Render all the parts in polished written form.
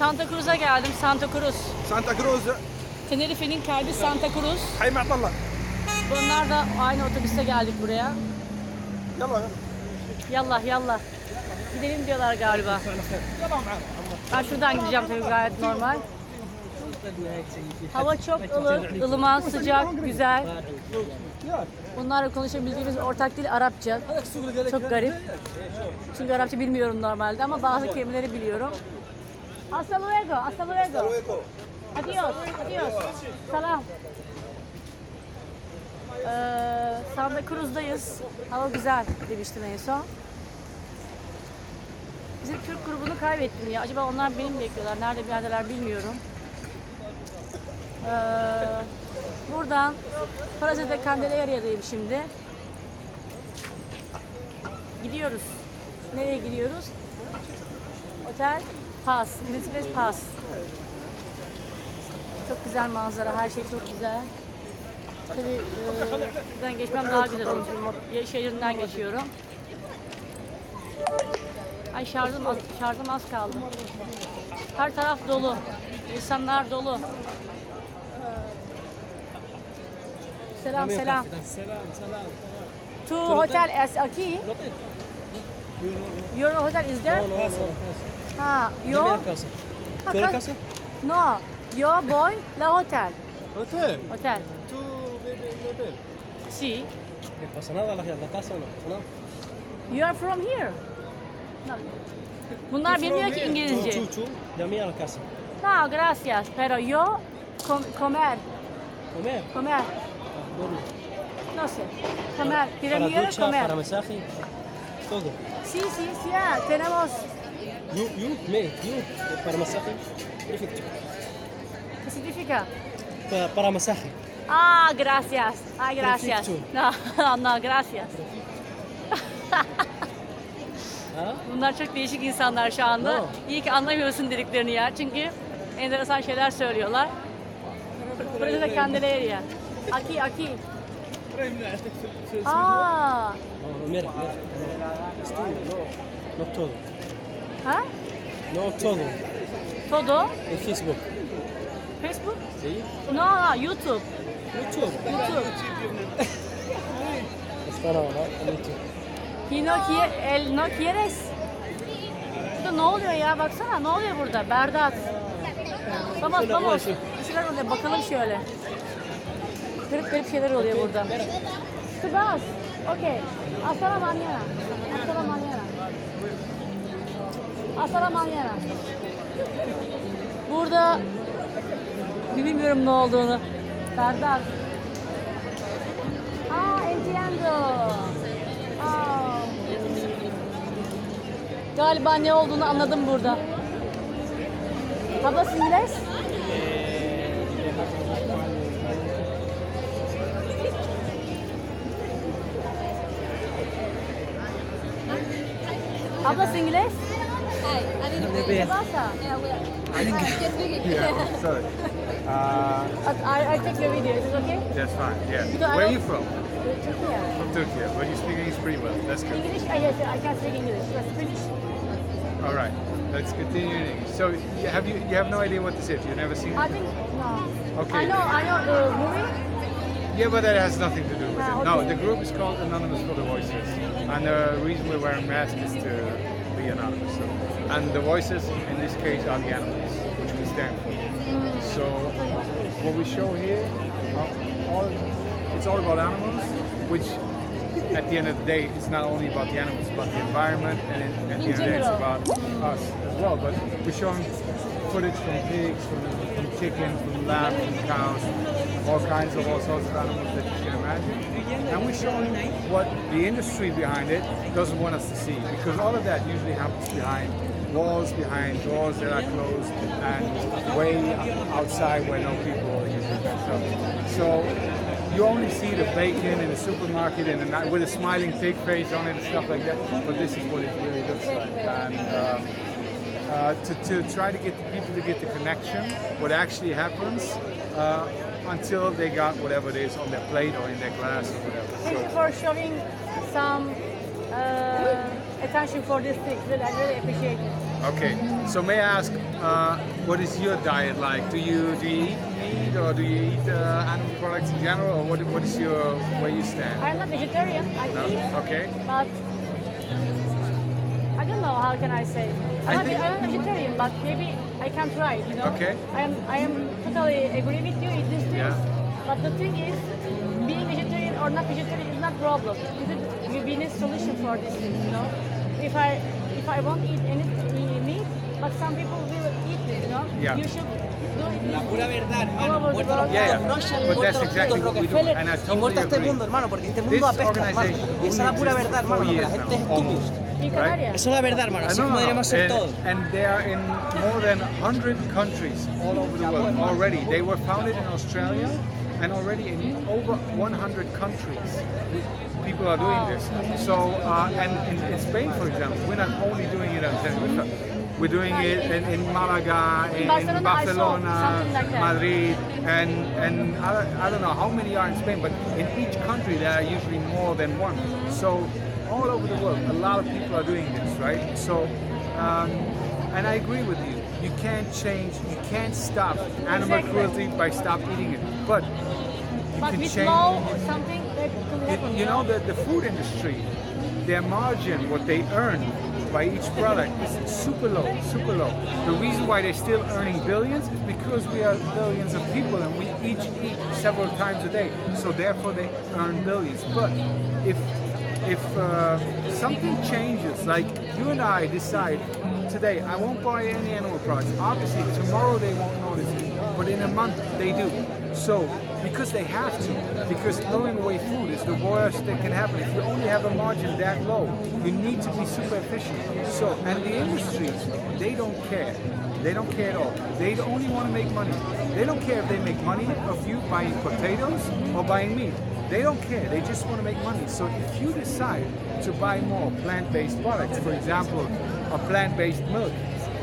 Santa Cruz'a geldim. Santa Cruz. Santa Cruz. Tenerife'nin kalbi Santa Cruz. Hay Allah. Bunlar da aynı otobüste geldik buraya. Yallah. Yallah yallah. Gidelim diyorlar galiba. Ben şuradan gideceğim tabii, gayet normal. Hava çok ılık, ılıman, sıcak, güzel. Bunlarla konuşabildiğimiz ortak dil Arapça. Çok garip. Çünkü Arapça bilmiyorum normalde ama bazı kelimeleri biliyorum. Hasta luego, hasta luego. Adios, adios. Salam. Santa Cruz'dayız. Hava güzel demiştim en son. Bizim Türk grubunu kaybettim ya. Acaba onlar beni mi bekliyorlar? Nerede bir yerdeler bilmiyorum. Buradan Parazit'te Kandarya'dayım şimdi. Gidiyoruz. Nereye gidiyoruz? Otel Pas. Metres Pas. Çok güzel manzara. Her şey çok güzel. Tabii buradan geçmem daha güzel olur. Şehrinden geçiyorum. Ay şarjım az kaldı. Her taraf dolu. İnsanlar dolu. Selam selam. Tu hotel es aquí? Your hotel is there? Ha, yo? No, yo voy la hotel. Hotel. Hotel. Tu hotel. Sí. No pasa nada, la casa no. You are from here? No. Bunlar bilmiyor ki İngilizce. Llamé a la casa. No, gracias. Pero yo comer. ¿Comer? Comer. ¿Dónde? No sé. Comer. Para Piramier, ducha, comer. para masaje, todo. Sí, sí, sí. Tenemos. Para masaje, perfecto. ¿Qué significa? Para masaje. Ah, gracias. Ay, gracias. Perfecto. No, no, gracias. Ha? Bunlar çok değişik insanlar şu anda. No. İyi ki anlamıyorsun dediklerini ya. Çünkü enteresan şeyler söylüyorlar. Burası da Kanarya. Aquí. Aa. No, mira. No todo. Ha? No todo. Todo? En Facebook. Facebook? ¿Sí? No, YouTube. YouTube. Está no, YouTube. No quieres. Burada ne oluyor ya? Baksana ne oluyor burada? Berdat. Vamos. Bir şeyler oluyor. Bakalım şöyle. Garip şeyler oluyor burada. Tu vas. Okay. Hasta la mañana. Burada bilmiyorum ne olduğunu. Berdat. Entiendo. Galiba ne olduğunu anladım burada. Hablas İngiliz? Hablas İngiliz? ¿Qué pasa? Yeah, sorry. I take your video. Is it okay? That's fine. Yeah. Because I Where are don't- you from? Turkey. From Turkey. But you speak English pretty well. That's good. English? Yes, I can speak English. But British? All right. Let's continue in English. So you have no idea what this is. You've never seen I it? think no. Okay. I know the movie. Yeah, but that has nothing to do with it. No, okay. the group is called Anonymous for the Voices. And the reason we're wearing masks is to be anonymous. So, and the voices, in this case, are the animals, which we stand for. So what we show here, it's all about animals, which at the end of the day, it's not only about the animals, but the environment, and at the end of the day, it's about us as well. But we're showing footage from pigs, from chickens, from lambs, from cows, all sorts of animals that you can imagine. And we're showing what the industry behind it doesn't want us to see, because all of that usually happens behind walls, behind doors that are closed, and way outside where no people usually mess up. So you only see the bacon in the supermarket and with a smiling pig face on it and stuff like that, but this is what it really looks like. And to try to get the people to get the connection, what actually happens, until they got whatever it is on their plate or in their glass or whatever. Thank you for showing some attention for this thing. I really appreciate it. Okay. So may I ask, what is your diet like? Do you eat meat or do you eat animal products in general, or what is your where you stand? I'm not vegetarian. I No? eat, Okay. but I don't know how can I say. I'm not vegetarian, but maybe I can try it. You know. Okay. I am totally agree with you in this things. Yeah. But the thing is, being vegetarian or not vegetarian is not problem. We need solution for this thing. You know. If I won't eat any meat, but some people will eat it. You know. Yeah. You should do it. La pura verdad, All hermano. over the Muerta world. los Yeah, putos yeah. Russian, But muerta that's los exactly putos what we do, Rockefeller and I y totally muerta este agree. mundo, hermano, porque este This mundo apesta, hermano. organization Y esa es la only pura exists verdad, for hermano, que la 4 gente es years now, estúpida. almost. Y Kanarya. Esa es la verdad, hermano, así como deberíamos ser todos. And they are in more than 100 countries all over the world already. They were founded in Australia, and already in over 100 countries, people are doing this. So, and in Spain, for example, we're not only doing it on Tenerife. We're doing it in Malaga, in Barcelona, I saw Barcelona, something like that. Madrid, and I don't know how many are in Spain, but in each country there are usually more than one. So all over the world, a lot of people are doing this, right? So, and I agree with you. You can't change, you can't stop animal Exactly. cruelty by stop eating it, but you But can with change. law or something that could happen. You know the food industry, their margin, what they earn by each product is super low, super low. The reason why they're still earning billions is because we are billions of people and we each eat several times a day. So therefore they earn billions. But if something changes, like you and I decide today I won't buy any animal products. Obviously tomorrow they won't notice it, but in a month they do. So because they have to, because throwing away food is the worst that can happen. If you only have a margin that low, you need to be super efficient. So, and the industries, they don't care. They don't care at all. They only want to make money. They don't care if they make money of you buying potatoes or buying meat. They don't care. They just want to make money. So if you decide to buy more plant-based products, for example, a plant-based milk,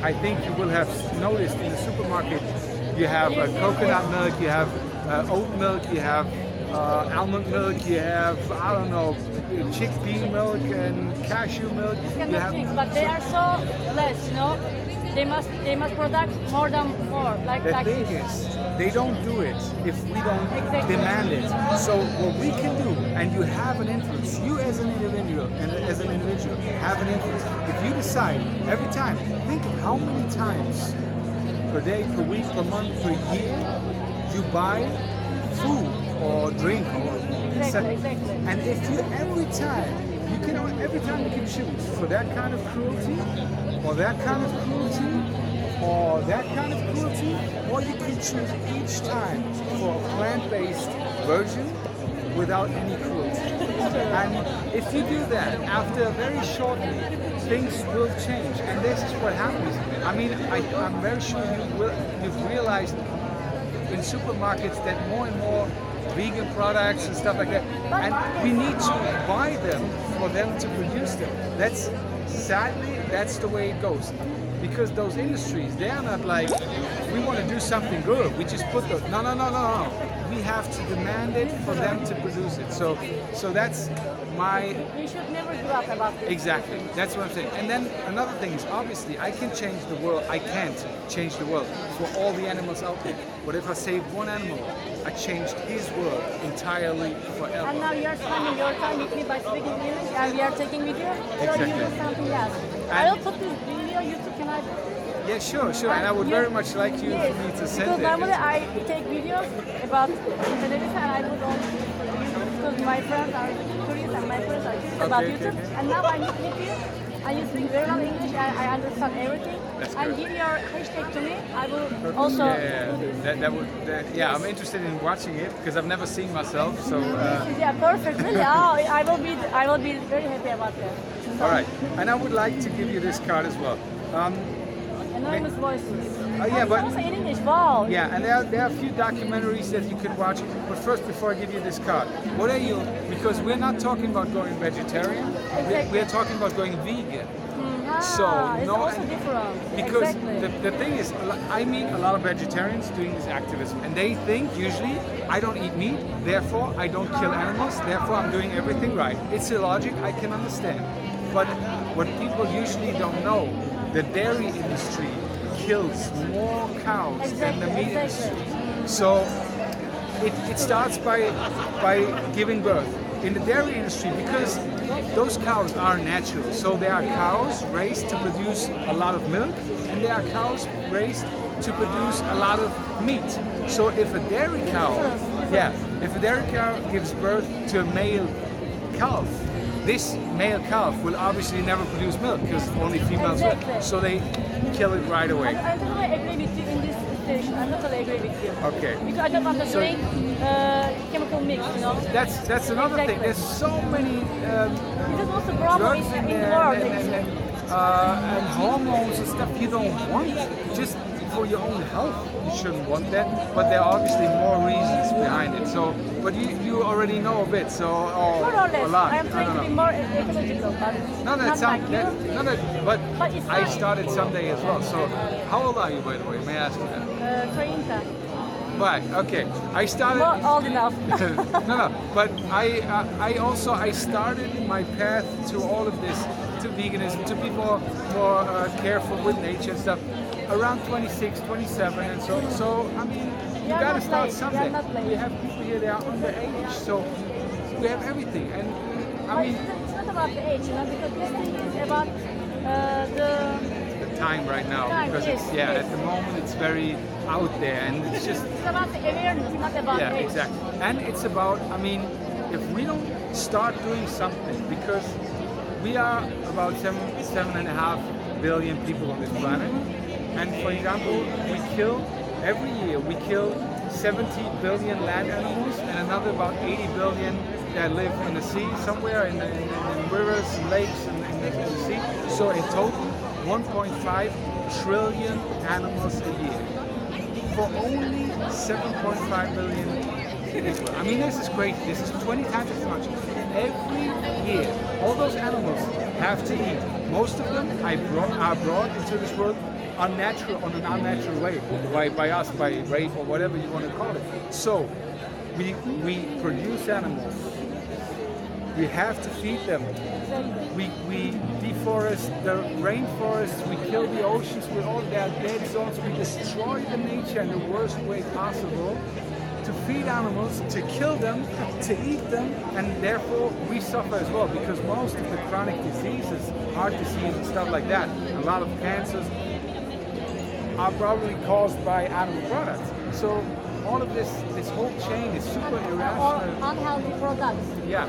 I think you will have noticed in the supermarket, you have coconut milk, you have oat milk, you have almond milk, you have, I don't know, chickpea milk and cashew milk. Kind You of have, things, but they are so less, you know. They must produce more than more, like the like thing this. is, they don't do it if we don't Exactly. demand it. So what we can do, and you have an influence, you as an individual have an influence. If you decide every time, think of how many times per day, per week, per month, per year you buy food or drink or Exactly, exactly. and if you every time you can choose for that kind of cruelty or that kind of cruelty or that kind of cruelty, or you can choose each time for a plant-based version without any cruelty. And if you do that, after very shortly, things will change. And this is what happens. I mean, I'm very sure you've realized in supermarkets that more and more vegan products and stuff like that, and we need to buy them for them to produce them. That's the way it goes. Because those industries, they are not like, we want to do something good, we just put the, no. We have to demand it for them to produce it. So that's my, We should never give up about this. exactly, that's what I'm saying. And then another thing is, obviously, I can change the world, I can't change the world for all the animals out there. But if I save one animal, I changed his world entirely forever. And now you're spending your time with me by speaking English, and we are taking video. So Exactly. you do something else. I And- will put this video YouTube. Can I? Yeah, sure, and I would very much like you Yes, for me to send because it. normally I take videos about television and I put on YouTube because my friends are curious and my friends are curious about Okay, YouTube. okay. And now I meet with you and you speak very well English and I understand everything. That's And good. give your hashtag to me. I will also do this. Yeah, I'm interested in watching it because I've never seen myself. So, Yeah, perfect. Really? Oh, I will be very happy about that. all right, and I would like to give you this card as well. Enormous voices. yeah, but- also in English. Wow. Yeah, and there are a few documentaries that you could watch. But first, before I give you this card, what are you? Because we're not talking about going vegetarian. We're talking about going vegan. So, it's no, also and- different. Because Exactly. the thing is, I meet a lot of vegetarians doing this activism, and they think usually I don't eat meat, therefore I don't kill animals, therefore I'm doing everything right. It's illogic, I can understand. But what people usually don't know the dairy industry kills more cows than the meat industry. So it starts by giving birth. In the dairy industry, because those cows are natural, so there are cows raised to produce a lot of milk, and there are cows raised to produce a lot of meat. So if a dairy cow, gives birth to a male calf, this male calf will obviously never produce milk because only females will. Exactly. So they kill it right away. I totally agree with you in this situation. I totally agree with you. Okay. Because I don't want to drink chemical mix, you know. That's another thing. Exactly. There's so many Because also problem drugs in the there world. and hormones and stuff you don't want. Just for your own health, you shouldn't want that. But there are obviously more reasons behind it. So, but you already know a bit. So, More or less. a lot. I am trying to be more ecological, but No, not like you. but it's I fine. started someday as well. So, how old are you, by the way? May I ask you that? 30. Right. Okay. I started. Not old enough. no. But I started my path to all of this, to veganism, to be more careful with nature and stuff, around 26, 27, and so. So I mean, you are gotta not start late. You something. are not late. We have people here that are underage, so we have everything. And I But mean, it's not about the age, you know, because this thing is about the time right now, Time, because yes, it's yes. at the moment it's very out there, and it's just. it's about the awareness, not about Yeah, age. exactly. And it's about, I mean, if we don't start doing something, because we are about 7.5 billion people on this planet, and for example, every year we kill 70 billion land animals and another about 80 billion that live in the sea somewhere, in rivers, and lakes, and in the sea. So in total, 1.5 trillion animals a year for only 7.5 billion people. I mean, this is great. This is 20 times as much. Every year, all those animals have to eat. Most of them are brought into this world on an unnatural way, by us, by rape or whatever you want to call it. So, we produce animals. We have to feed them. We deforest the rainforests, we kill the oceans with all their dead zones, we destroy the nature in the worst way possible to feed animals, to kill them, to eat them, and therefore we suffer as well, because most of the chronic diseases, heart disease and stuff like that, a lot of cancers are probably caused by animal products. So all of this whole chain is super Or irrational. unhealthy products. Yeah,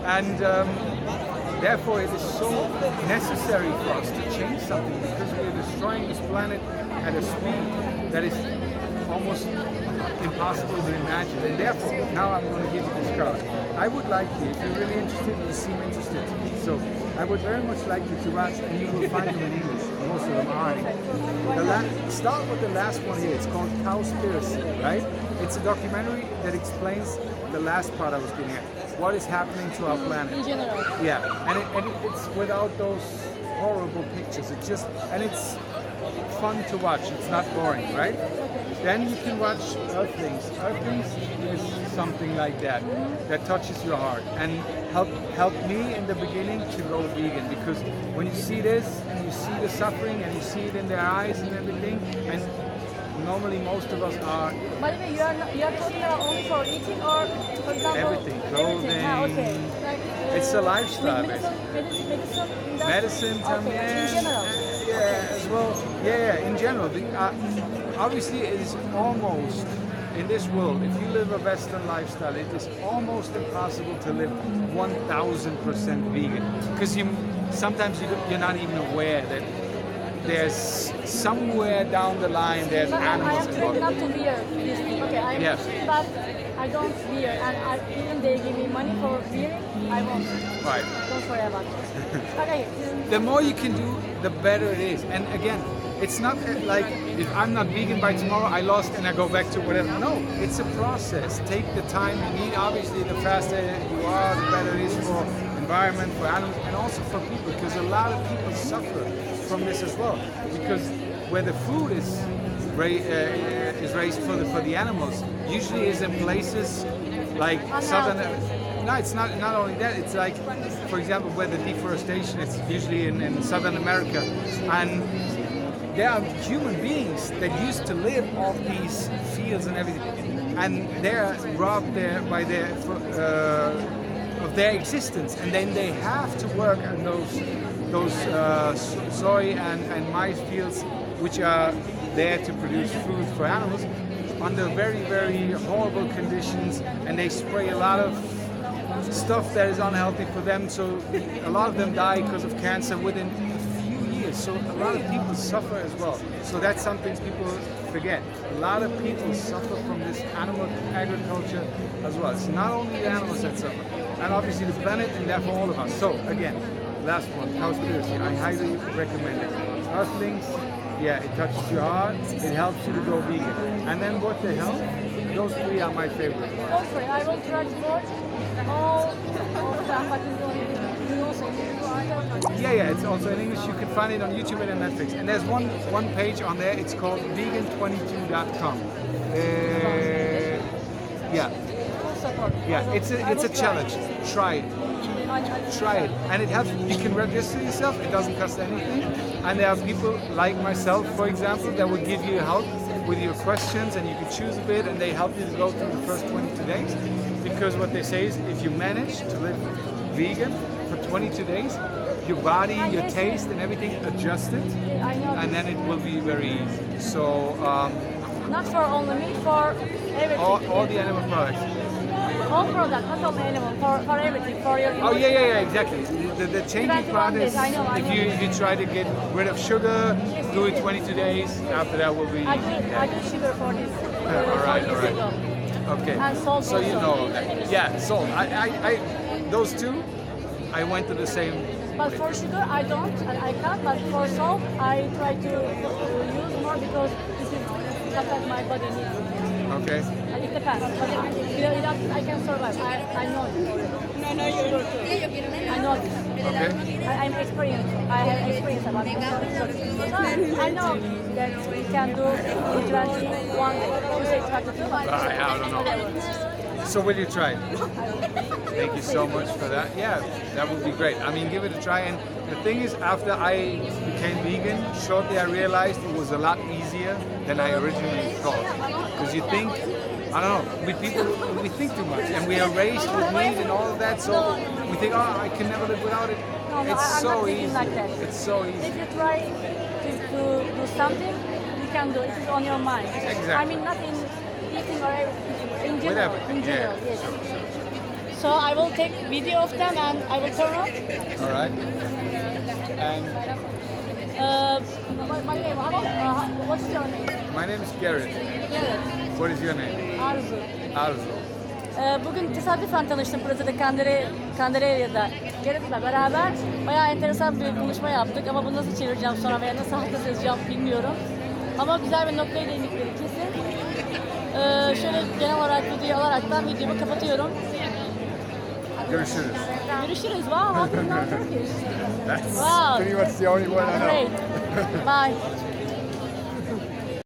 and therefore it is so necessary for us to change something, because we are destroying this planet at a speed that is almost impossible to imagine. And therefore, now I'm going to give you this card. I would like you, if you're really interested, you seem interested to me, so I would very much like you to watch, and you will find them in English. Most of them are in English. Start with the last one here. It's called Cowspiracy, right? It's a documentary that explains the last part I was getting at. What is happening to our planet? In general. Yeah, and it's without those horrible pictures. It's fun to watch. It's not boring, right? Then you can watch Earthlings. Earthlings is something like that touches your heart and helped me in the beginning to go vegan, because when you see this and you see the suffering and you see it in their eyes and everything, and normally most of us are By the way, you are talking about only for eating, or for example everything, clothing. everything. Ah, okay. Like, It's a lifestyle, medicine industry? medicine, Okay, in general. yeah, as well. Yeah, in general. Obviously, it is almost in this world. If you live a Western lifestyle, it is almost impossible to live 1,000% vegan, because sometimes you're not even aware that there's somewhere down the line there's But I animals am trained involved. not to wear this thing. Okay, I am Yes. Muslim, but I don't wear, and even they give me money for wearing, I won't. Right. Don't worry about it. Okay. The more you can do, the better it is. And again, it's not like if I'm not vegan by tomorrow, I lost and I go back to whatever. No, it's a process. Take the time you need. Obviously, the faster you are, the better it is for environment, for animals, and also for people, because a lot of people suffer from this as well. Because where the food is raised for the animals, usually is in places like southern. no, it's not only that. It's like, for example, where the deforestation is usually in Southern America, and there are human beings that used to live off these fields and everything, and they're robbed by their of their existence, and then they have to work on those soy and maize fields, which are there to produce food for animals, under very, very horrible conditions, and they spray a lot of stuff that is unhealthy for them, so a lot of them die because of cancer within a few years. So a lot of people suffer as well. So that's something people forget. A lot of people suffer from this animal agriculture as well. It's not only the animals that suffer, and obviously the planet, and therefore all of us. So again, last one, Cowspiracy. I highly recommend it. Earthlings, yeah, it touches your heart, it helps you to go vegan. And then what the hell? Those three are my favorite. Okay, I will try to watch all of them, but you also Yeah, it's also in English. You can find it on YouTube and on Netflix. And there's one page on there, it's called vegan22.com. Yeah. Yeah, it's a challenge. Try it. Try it, and it helps. You can register yourself. It doesn't cost anything, and there are people like myself, for example, that will give you help with your questions, and you can choose a bit, and they help you to go through the first 22 days. Because what they say is, if you manage to live vegan for 22 days, your body, your taste, and everything adjusted, and then it will be very easy. So not for only meat, for everything. all the animal products. All products, not only animal, for everything, for your Oh yeah, exactly. The changing part is, I know. if you try to get rid of sugar, do it 22 days. After that will be. I do sugar for this. All right. Okay. And salt So you also. know that. Yeah, salt. I those two, I went to the same. But for sugar, I don't, and I can't. But for salt, I try to use more because this is what my body needs. Okay. It depends. But without it, I can survive. I know it. I know it. Okay. I'm experienced. I have experience about it. So I know that we can do in 21 day. You say 22, but I don't know. So will you try? Thank you so much for that. Yeah, that would be great. I mean, give it a try. And the thing is, after I became vegan, shortly I realized it was a lot easier than I originally thought. Because you think, I don't know, we think too much, and we are raised with meat and all of that, so we think, oh, I can never live without it. no, It's I'm so not thinking easy. like that. It's so easy. If you try to do something, you can do it. It's on your mind. Exactly. I mean, not in eating or in With general. everything, In general, yeah. yes. So I will take video of them and I will turn on. All right. And My name, what's your name? my name is Garrett. Garrett. What is your name? Arzu. Arzu. Bugün tesadüfen tanıştım Pırasa'da Kanarya'da Garrett'la beraber. Bayağı enteresan bir buluşma yaptık ama bunu nasıl çevireceğim sonra veya nasıl halka yazacağım bilmiyorum. Ama güzel bir noktaya değindikleri kesin. Şöyle genel olarak videoyu alaraktan videomu kapatıyorum. Görüşürüz. Görüşürüz. Wow, how do you know Turkish? That's Wow. pretty much the only one I know. Great. Bye.